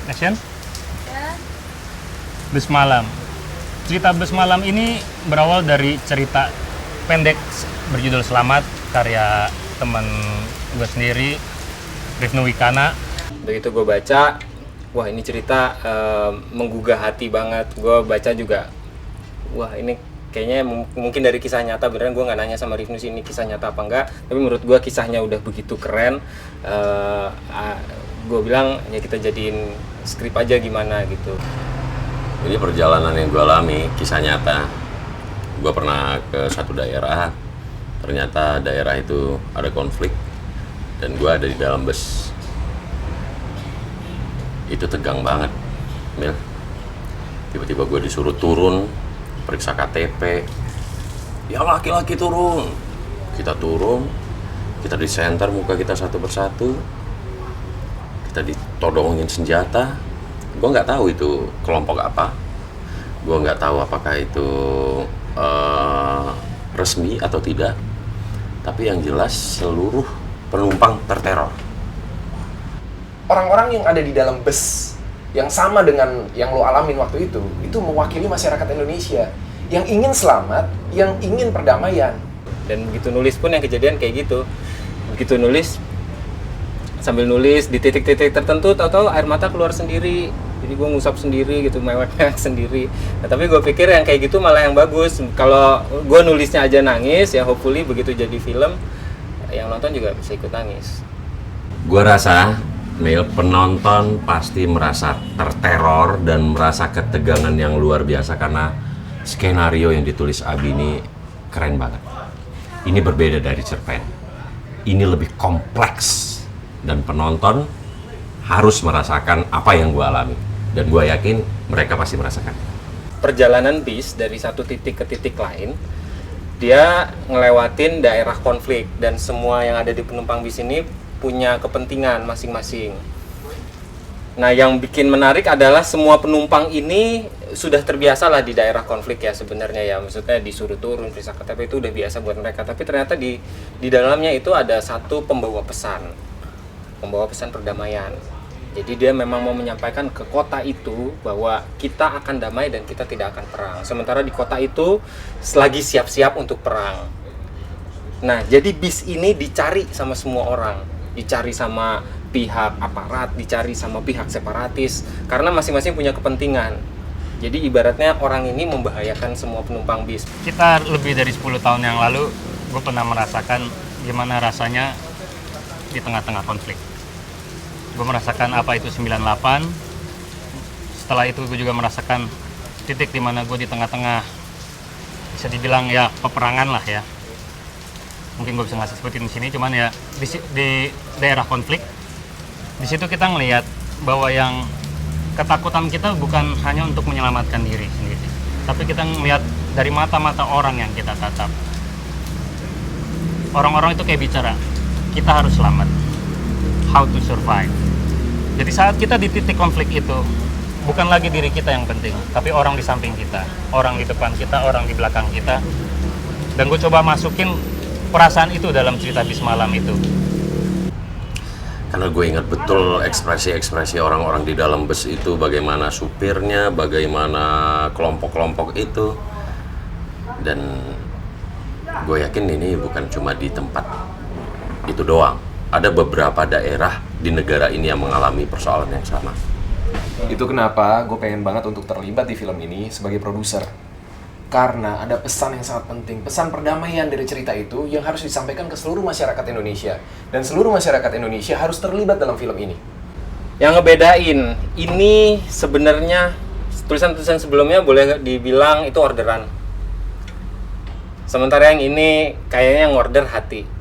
Action. Ya. Bus Malam. Cerita Bus Malam ini berawal dari cerita pendek berjudul Selamat, karya teman gue sendiri, Rifnu Wikana. Begitu gue baca, wah ini cerita menggugah hati banget. Gue baca juga, wah ini kayaknya mungkin dari kisah nyata. Beneran gue nggak nanya sama Rifnu sih ini kisah nyata apa enggak, tapi menurut gue kisahnya udah begitu keren. Gue bilang ya kita jadiin skrip aja gimana gitu. Ini perjalanan yang gue alami, kisah nyata. Gue pernah ke satu daerah, ternyata daerah itu ada konflik, dan gue ada di dalam bus. Itu tegang banget, Mil. Tiba-tiba gue disuruh turun, periksa KTP. Ya laki-laki turun. Kita turun, kita disenter muka kita satu persatu. Kita ditodongin senjata. Gue nggak tahu itu kelompok apa. Gue nggak tahu apakah itu resmi atau tidak. Tapi yang jelas seluruh penumpang terteror. Orang-orang yang ada di dalam bus yang sama dengan yang lo alamin waktu itu mewakili masyarakat Indonesia yang ingin selamat, yang ingin perdamaian. Dan begitu nulis pun yang kejadian kayak gitu. Begitu nulis, sambil nulis di titik-titik tertentu, tahu-tahu air mata keluar sendiri. Jadi gue ngusap sendiri gitu, mewek-mewek sendiri. Nah, tapi gue pikir yang kayak gitu malah yang bagus. Kalau gue nulisnya aja nangis, ya hopefully begitu jadi film, yang nonton juga bisa ikut nangis. Gue rasa, Mil, penonton pasti merasa terteror dan merasa ketegangan yang luar biasa karena skenario yang ditulis Abi ini keren banget. Ini berbeda dari cerpen. Ini lebih kompleks dan penonton harus merasakan apa yang gue alami. Dan gue yakin mereka pasti merasakan. Perjalanan bis dari satu titik ke titik lain, dia ngelewatin daerah konflik dan semua yang ada di penumpang bis ini punya kepentingan masing-masing. Nah, yang bikin menarik adalah semua penumpang ini sudah terbiasa lah di daerah konflik ya sebenarnya ya. Maksudnya disuruh turun, periksa KTP itu udah biasa buat mereka. Tapi ternyata di dalamnya itu ada satu pembawa pesan perdamaian. Jadi dia memang mau menyampaikan ke kota itu bahwa kita akan damai dan kita tidak akan perang. Sementara di kota itu lagi siap-siap untuk perang. Nah, jadi bis ini dicari sama semua orang. Dicari sama pihak aparat, dicari sama pihak separatis. Karena masing-masing punya kepentingan. Jadi ibaratnya orang ini membahayakan semua penumpang bis. Kita lebih dari 10 tahun yang lalu, gue pernah merasakan gimana rasanya di tengah-tengah konflik. Gue merasakan apa itu 98. Setelah itu gue juga merasakan titik di mana gue di tengah-tengah, bisa dibilang ya peperangan lah ya. Mungkin gue bisa ngasih sebutin di sini, cuman ya di daerah konflik, di situ kita ngelihat bahwa yang ketakutan kita bukan hanya untuk menyelamatkan diri sendiri, tapi kita ngelihat dari mata-mata orang yang kita tatap. Orang-orang itu kayak bicara, kita harus selamat, how to survive. Jadi saat kita di titik konflik itu, bukan lagi diri kita yang penting, tapi orang di samping kita, orang di depan kita, orang di belakang kita. Dan gue coba masukin perasaan itu dalam cerita Bis Malam itu. Karena gue ingat betul ekspresi-ekspresi orang-orang di dalam bus itu, bagaimana supirnya, bagaimana kelompok-kelompok itu. Dan gue yakin ini bukan cuma di tempat itu doang. Ada beberapa daerah di negara ini yang mengalami persoalan yang sama. Itu kenapa gue pengen banget untuk terlibat di film ini sebagai produser. Karena ada pesan yang sangat penting, pesan perdamaian dari cerita itu yang harus disampaikan ke seluruh masyarakat Indonesia. Dan seluruh masyarakat Indonesia harus terlibat dalam film ini. Yang ngebedain, ini sebenarnya tulisan-tulisan sebelumnya boleh dibilang itu orderan. Sementara yang ini kayaknya ngorder hati.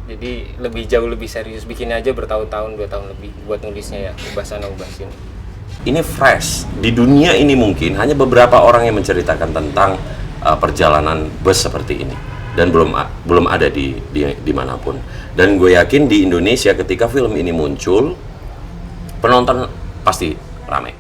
Jadi jauh lebih serius, bikinnya aja bertahun-tahun, 2 tahun lebih buat nulisnya ya, ubah sana ubah sini. Ini fresh. Di dunia ini mungkin hanya beberapa orang yang menceritakan tentang perjalanan bus seperti ini. Dan belum ada di manapun. Dan gue yakin di Indonesia ketika film ini muncul, penonton pasti ramai.